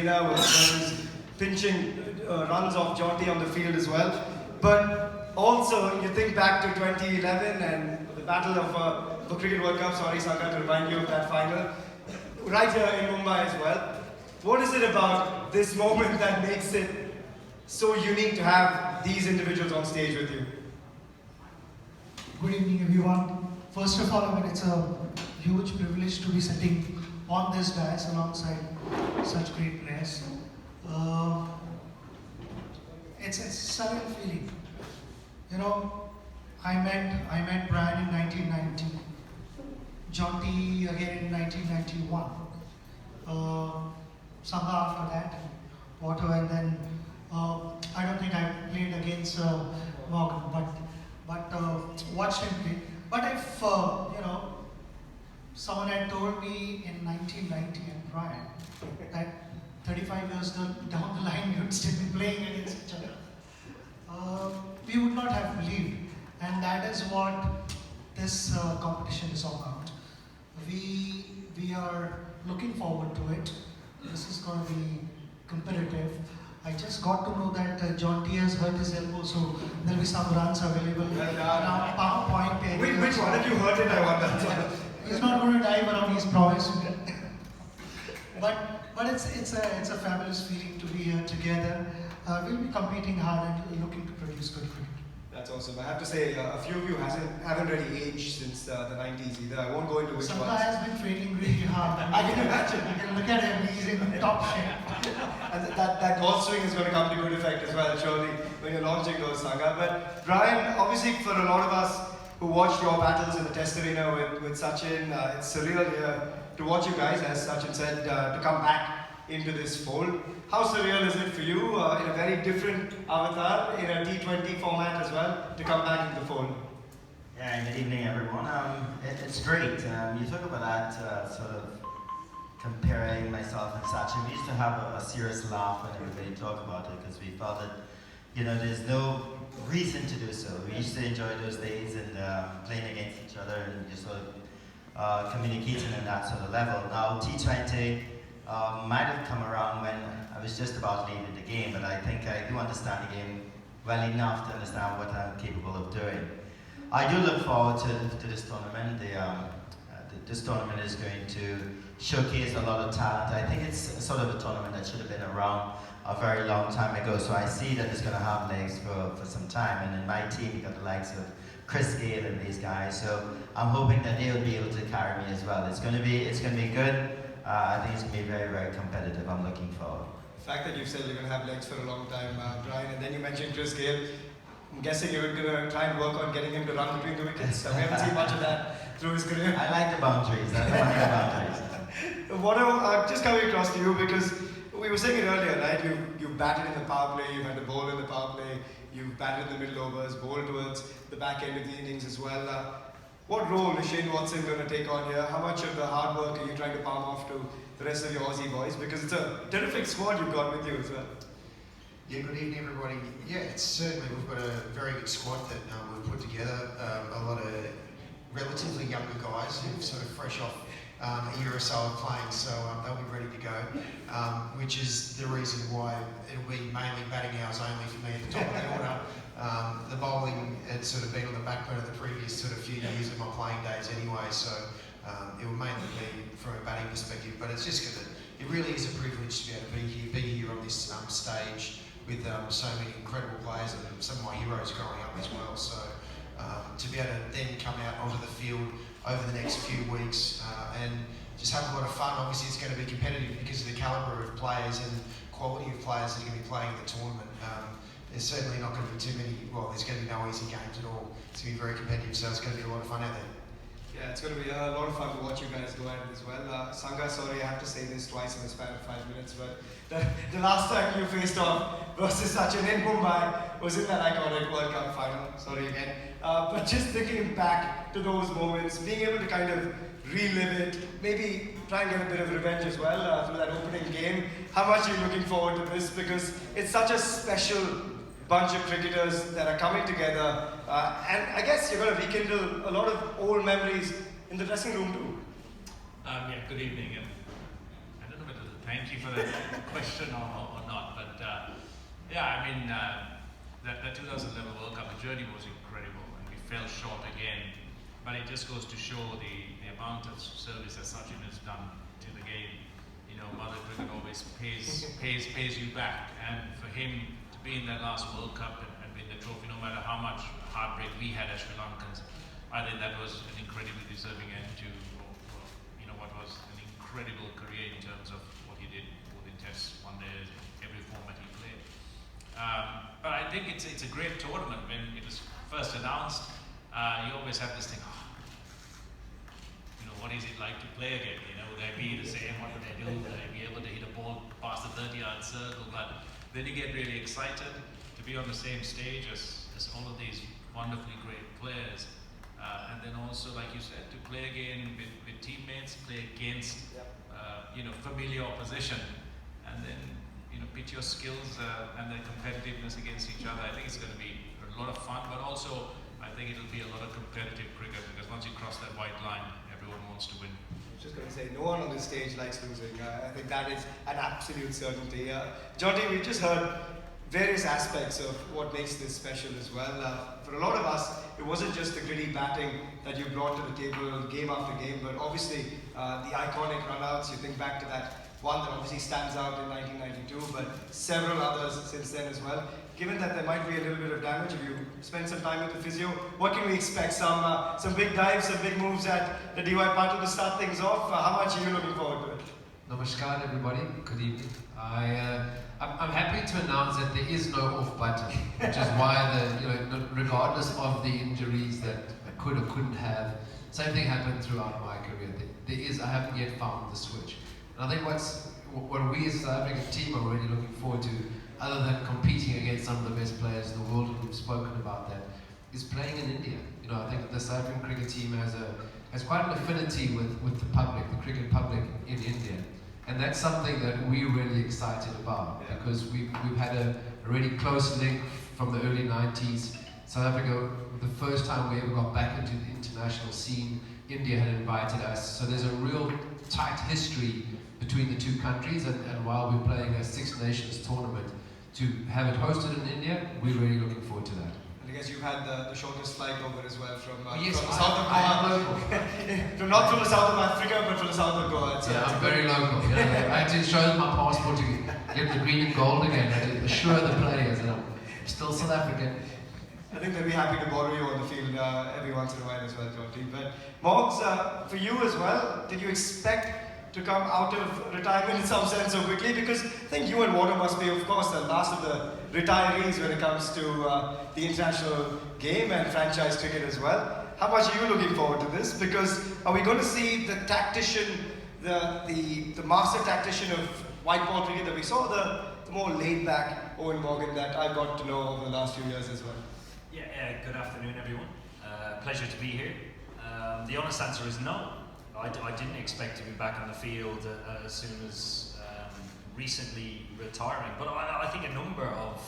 was pinching runs off Jonty on the field as well. But also, you think back to 2011 and the battle of the Cricket World Cup. Sorry, Sangha, to remind you of that final. Right here in Mumbai as well. What is it about this moment that makes it so unique to have these individuals on stage with you? Good evening, everyone. First of all, it's a huge privilege to be sitting on this dais alongside such great players. It's a surreal feeling. You know, I met Brian in 1990, Jonty again in 1991, Sangha after that, Otto, and then I don't think I played against Morgan, but watched him play. But if someone had told me in 1990 and Brian that 35 years down the line we would still be playing against each other, we would not have believed. And that is what this competition is all about. We are looking forward to it. This is going to be competitive. I just got to know that Jonty has hurt his elbow, so there'll be some runs available on our PowerPoint page. Which one have you hurt it? I wonder. He's not going to dive around his promise. but it's a fabulous feeling to be here together. We'll be competing hard and looking to produce good cricket. That's awesome. I have to say, a few of you haven't really aged since the 90s either. I won't go into which ones. Sangha has been training really hard. I can imagine. You can look at him, he's in top shape. And that golf swing is going to come to good effect as well, surely, when you're launching those, Sangha. But Brian, obviously for a lot of us who watched your battles in the Test Arena with Sachin, it's surreal here to watch you guys, as Sachin said, to come back into this fold. How surreal is it for you, in a very different avatar, in a T20 format as well, to come back into the fold? Yeah, good evening everyone. It's great. You talk about that sort of comparing myself and Sachin. We used to have a serious laugh when everybody talked about it because we felt that, there's no reason to do so. We used to enjoy those days and playing against each other and just sort of communicating on that sort of level. Now T20 might have come around when I was just about leaving the game, but I think I do understand the game well enough to understand what I'm capable of doing. I do look forward to this tournament. This tournament is going to showcase a lot of talent. I think it's sort of a tournament that should have been around a very long time ago, so I see that it's going to have legs for some time. And in my team, you got the likes of Chris Gale and these guys, so I'm hoping that they will be able to carry me as well. It's going to be good. I think it's going to be very, very competitive. I'm looking forward. The fact that you've said you're going to have legs for a long time, Brian, and then you mentioned Chris Gale. I'm guessing you're going to try and work on getting him to run between the wickets. We haven't seen much of that through his career. I like the boundaries. I like the boundaries. Just coming across to you, because we were saying it earlier, right? You've batted in the power play, you've had the ball in the power play, you've batted in the middle overs, bowled towards the back end of the innings as well. What role is Shane Watson going to take on here? How much of the hard work are you trying to palm off to the rest of your Aussie boys? Because it's a terrific squad you've got with you as well. Yeah, good evening everybody. Yeah, it's certainly, we've got a very good squad that we've put together. A lot of relatively younger guys who are sort of fresh off a year or so of playing, so they'll be ready to go, which is the reason why it'll be mainly batting hours only for me at the top of the order. The bowling had sort of been on the back burner the previous sort of few years of my playing days anyway, so it will mainly be from a batting perspective, but it's just because it really is a privilege to be here on this stage with so many incredible players and some of my heroes growing up as well. So to be able to then come out onto the field over the next few weeks and just have a lot of fun. Obviously it's going to be competitive because of the calibre of players and quality of players that are going to be playing in the tournament. There's certainly not going to be too many, there's going to be no easy games at all. It's going to be very competitive, so it's going to be a lot of fun out there. Yeah, it's going to be a lot of fun to watch you guys go at it as well. Sangha, sorry, I have to say this twice in the span of 5 minutes, but the last time you faced off versus Sachin in Mumbai was in that iconic World Cup final. Sorry again. But just thinking back to those moments, being able to kind of relive it, maybe try and get a bit of revenge as well through that opening game. How much are you looking forward to this? Because it's such a special bunch of cricketers that are coming together, and I guess you're going to rekindle a lot of old memories in the dressing room too. Yeah, good evening. I don't know whether the thank you for the question or not. But yeah, I mean, that 2011 World Cup, the journey was incredible, and we fell short again. But it just goes to show the amount of service that Sachin has done to the game. You know, Mother Cricket always pays you back, and for him to be in that last World Cup and win the trophy, no matter how much heartbreak we had as Sri Lankans, I think that was an incredibly deserving end to, you know, what was an incredible career in terms of what he did, both in Tests, One Days, every format he played. But I think it's a great tournament. When it was first announced, you always have this thing, you know, what is it like to play again? You know, would they be the same? What would they do? Would they be able to hit a ball past the 30-yard circle? But then you get really excited to be on the same stage as all of these wonderfully great players. And then also, like you said, to play again with teammates, play against, you know, familiar opposition, and then, you know, pit your skills and their competitiveness against each other. I think it's going to be a lot of fun, but also I think it'll be a lot of competitive cricket, because once you cross that white line, everyone wants to win. I was just going to say, no one on this stage likes losing. I think that is an absolute certainty. Jonty, we've just heard various aspects of what makes this special as well. For a lot of us, it wasn't just the gritty batting that you brought to the table game after game, but obviously the iconic runouts. You think back to that one that obviously stands out in 1992, but several others since then as well. Given that there might be a little bit of damage, if you spend some time with the physio, what can we expect? Some big dives, some big moves at the DY Patil to start things off. How much are you looking forward to it? Namaskar everybody, good evening. I'm happy to announce that there is no off button, which is why regardless of the injuries that I could or couldn't have, same thing happened throughout my career. I haven't yet found the switch. And I think what we as a South African team are really looking forward to, other than competing against some of the best players in the world, and we've spoken about that, is playing in India. You know, I think the South African cricket team has quite an affinity with the public, the cricket public in India. And that's something that we're really excited about, because we've had a really close link from the early 90s. South Africa, the first time we ever got back into the international scene, India had invited us. So there's a real tight history between the two countries, and while we're playing a Six Nations tournament, to have it hosted in India, we're really looking forward to that. I guess you've had the shortest flight over as well from Yes, the south of Goa. Not from the south of Africa, but from the south of Goa. I'm very local. Yeah, I had to show them my passport to get the green and gold again. I had to assure the players that I'm still South African. I think they'll be happy to borrow you on the field every once in a while as well, Jonty. But Morgs, for you as well, did you expect to come out of retirement in some sense so quickly? Because I think you and Warner must be, of course, the last of the retirees when it comes to the international game and franchise cricket as well. How much are you looking forward to this? Because are we going to see the tactician, the master tactician of white ball cricket that we saw, the more laid-back Owen Morgan that I got to know over the last few years as well? Yeah, good afternoon everyone. Pleasure to be here. The honest answer is no. I didn't expect to be back on the field as soon as recently retiring, but I think a number of,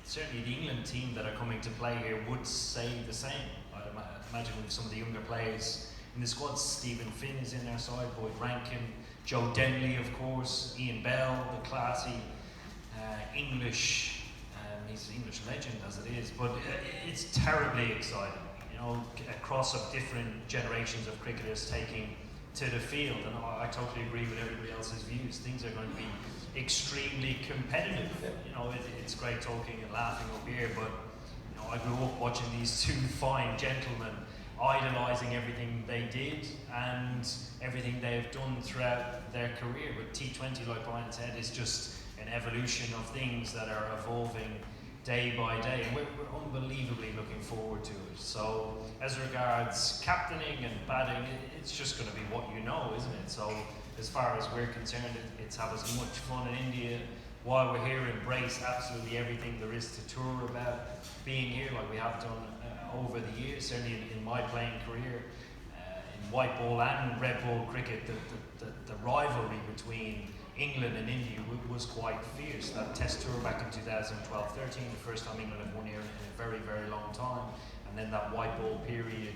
certainly the England team that are coming to play here would say the same. I imagine with some of the younger players in the squad, Stephen Finn is in their side, Boyd Rankin, Joe Denley of course, Ian Bell, the classy English, he's an English legend as it is, but it's terribly exciting. You know, a cross of different generations of cricketers taking to the field, and I totally agree with everybody else's views. Things are going to be extremely competitive. You know, it's great talking and laughing up here, but you know, I grew up watching these two fine gentlemen, idolising everything they did and everything they have done throughout their career. But T20, like Brian said, is just an evolution of things that are evolving day by day, and we're unbelievably looking forward to it. So as regards captaining and batting, it's just going to be what you know, isn't it? So as far as we're concerned, it's have as much fun in India while we're here, embrace absolutely everything there is to tour about being here, like we have done over the years, certainly in my playing career. In white ball and red ball cricket, the rivalry between England and India was quite fierce. That test tour back in 2012-13, the first time England have won here in a very, very long time. And And then that white ball period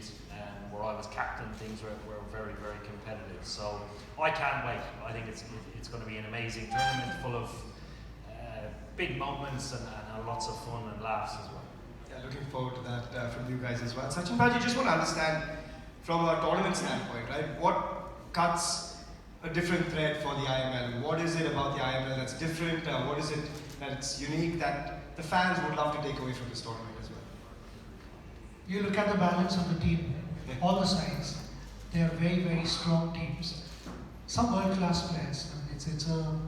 where I was captain, things were very, very competitive. So I can't wait. I think it's going to be an amazing tournament full of big moments and lots of fun and laughs as well. Yeah, looking forward to that from you guys as well. Sachin Bhaji, just want to understand from a tournament standpoint, right? What cuts a different thread for the IML? What is it about the IML that's different? What is it that's unique that the fans would love to take away from this tournament as well? You look at the balance of the team, all the sides, they are very, very strong teams. Some world-class players. It's a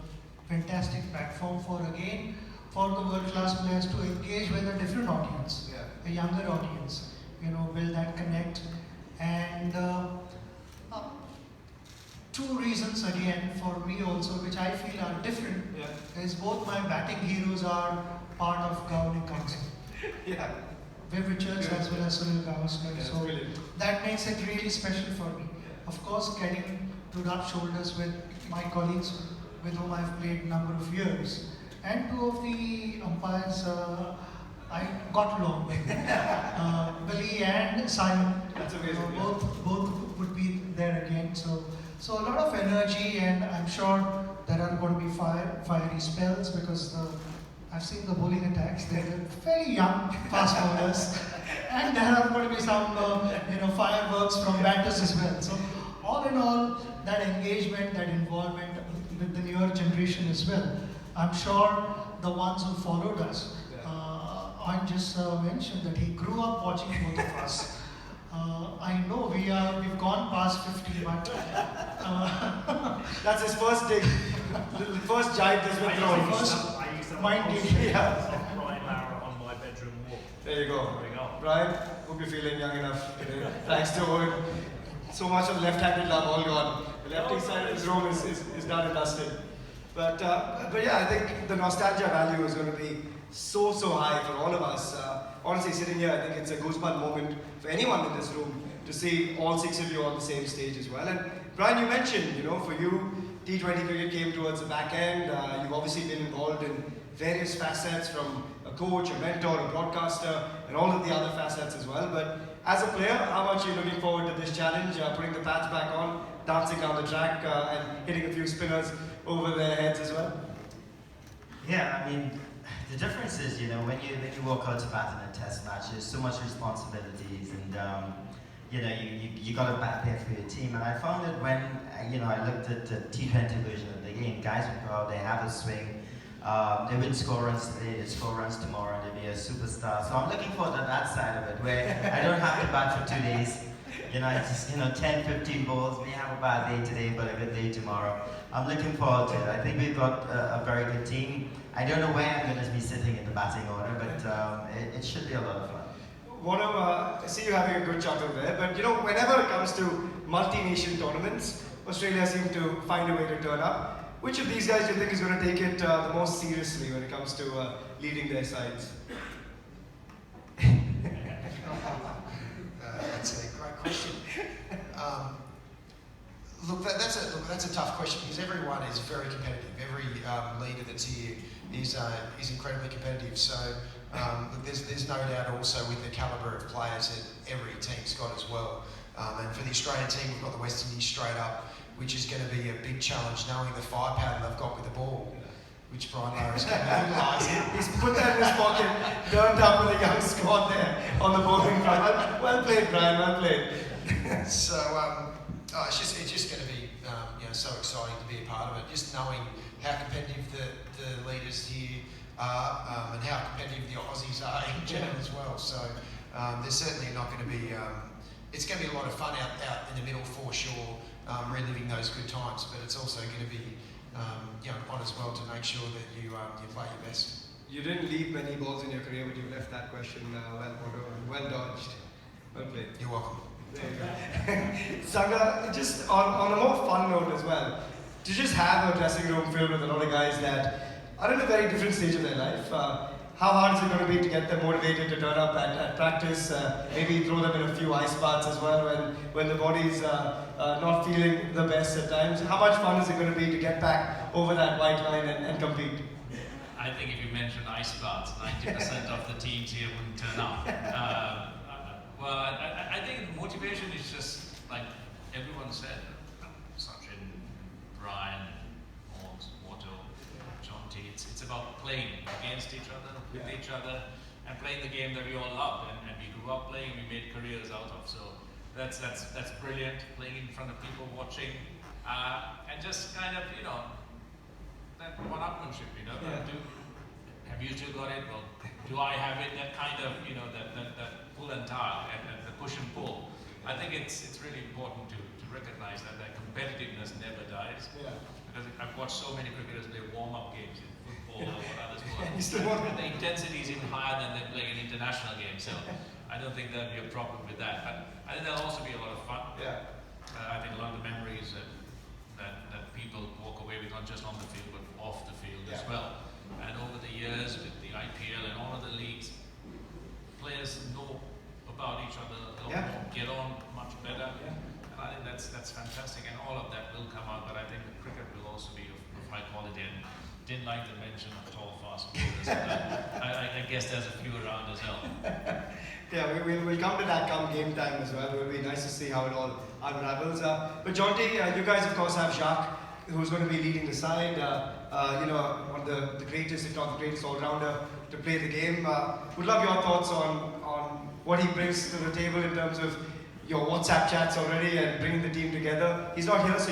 fantastic platform for the world-class players to engage with a different audience, a younger audience, build that connect. And two reasons again for me also, which I feel are different, is both my batting heroes are part of governing council. Viv Richards as well as Sunil Gavaskar. So that makes it really special for me. Of course, getting to rub shoulders with my colleagues with whom I've played a number of years. And two of the umpires I got along with, Billy and Simon. That's amazing. Both would be there again. So a lot of energy, and I'm sure there are going to be fiery spells because I've seen the bowling attacks. They're very young fast bowlers, and there are going to be some fireworks from batters as well. So all in all, that engagement, that involvement with the newer generation as well. I'm sure the ones who followed us, I just mentioned that he grew up watching both of us. I know we've gone past 50, but that's his first dig, the first jibe that's been thrown. I used to have Mind a you, poster of Brian Lara on my bedroom wall. There you go. There we go. Brian, hope you're feeling young enough today. Thanks to Owen. So much of left-handed love all gone. The lefty side of his room is done and dusted. But yeah, I think the nostalgia value is going to be so high for all of us. Honestly, sitting here, I think it's a goosebump moment for anyone in this room to see all six of you on the same stage as well. And Brian, you mentioned, for you, T20 cricket came towards the back end. You've obviously been involved in various facets, from a coach, a mentor, a broadcaster, and all of the other facets as well. But as a player, how much are you looking forward to this challenge, putting the pads back on, dancing down the track, and hitting a few spinners over their heads as well? Yeah, I mean, the difference is, when you walk out to bat in a test match, there's so much responsibilities, and you got to bat there for your team. And I found that when I looked at the T20 version of the game, guys would go out, they have a swing, they wouldn't score runs today, they'd score runs tomorrow, and they'd be a superstar. So I'm looking forward to that side of it, where I don't have to bat for 2 days. It's just 10, 15 balls. We have a bad day today, but a good day tomorrow. I'm looking forward to it. I think we've got a very good team. I don't know where I'm going to be sitting in the batting order, but it should be a lot of fun. Want to see you having a good chuckle there, but whenever it comes to multi-nation tournaments, Australia seems to find a way to turn up. Which of these guys do you think is going to take it the most seriously when it comes to leading their sides? That's a great question. Look, that's a tough question because everyone is very competitive. Every leader that's here is incredibly competitive. So there's no doubt also with the calibre of players that every team's got as well. And for the Australian team, we've got the West Indies straight up, which is going to be a big challenge, knowing the firepower they've got with the ball, which Brian Lara's going to utilise. He's put that in his pocket, turned up with a young squad there on the bowling front. Well played, Brian, well played. So it's just going to be so exciting to be a part of it. Just knowing how competitive the leaders here are and how competitive the Aussies are in general as well. So there's certainly not going to be. It's going to be a lot of fun out in the middle for sure, reliving those good times. But it's also going to be on as well to make sure that you play your best. You didn't leave many balls in your career, but you left that question well dodged. Well played. You're welcome. There you go. Sanga, just on a more fun note as well, to just have a dressing room filled with a lot of guys that are in a very different stage of their life. How hard is it going to be to get them motivated to turn up at practice? Maybe throw them in a few ice baths as well when the body's not feeling the best at times. How much fun is it going to be to get back over that white line and compete? I think if you mention ice baths, 90% of the teams here wouldn't turn up. Well, I think motivation is just like everyone said. Sachin, Brian, Horns, Watto, John T. It's about playing against each other, with each other, and playing the game that we all love and we grew up playing. We made careers out of. So that's brilliant. Playing in front of people watching, and just kind of that one-upmanship. Have you still got it? Well, do I have it? That kind of that pull and tug and the push and pull. I think it's really important to recognize that competitiveness never dies. Yeah. Because I've watched so many cricketers play warm-up games in football or what others You still want and the intensity is even higher than they play in international games. So I don't think there'll be a problem with that. But I think there'll also be a lot of fun. Yeah. I think a lot of the memories that people walk away with, not just on the field but off the field as well. And over the years with the IPL and all of the leagues, players know about each other, get on much better. Yeah. And I think that's fantastic, and all of that will come out. But I think the cricket will also be of high quality. And didn't like the mention of tall, fast bowlers. I guess there's a few around as well. Yeah, we'll come to that come game time as well. It will be nice to see how it all unravels. But Jonty, you guys of course have Jacques, who's going to be leading the side. One of the greatest, if not the greatest all-rounder to play the game. Would love your thoughts on what he brings to the table in terms of your WhatsApp chats already and bringing the team together. He's not here, so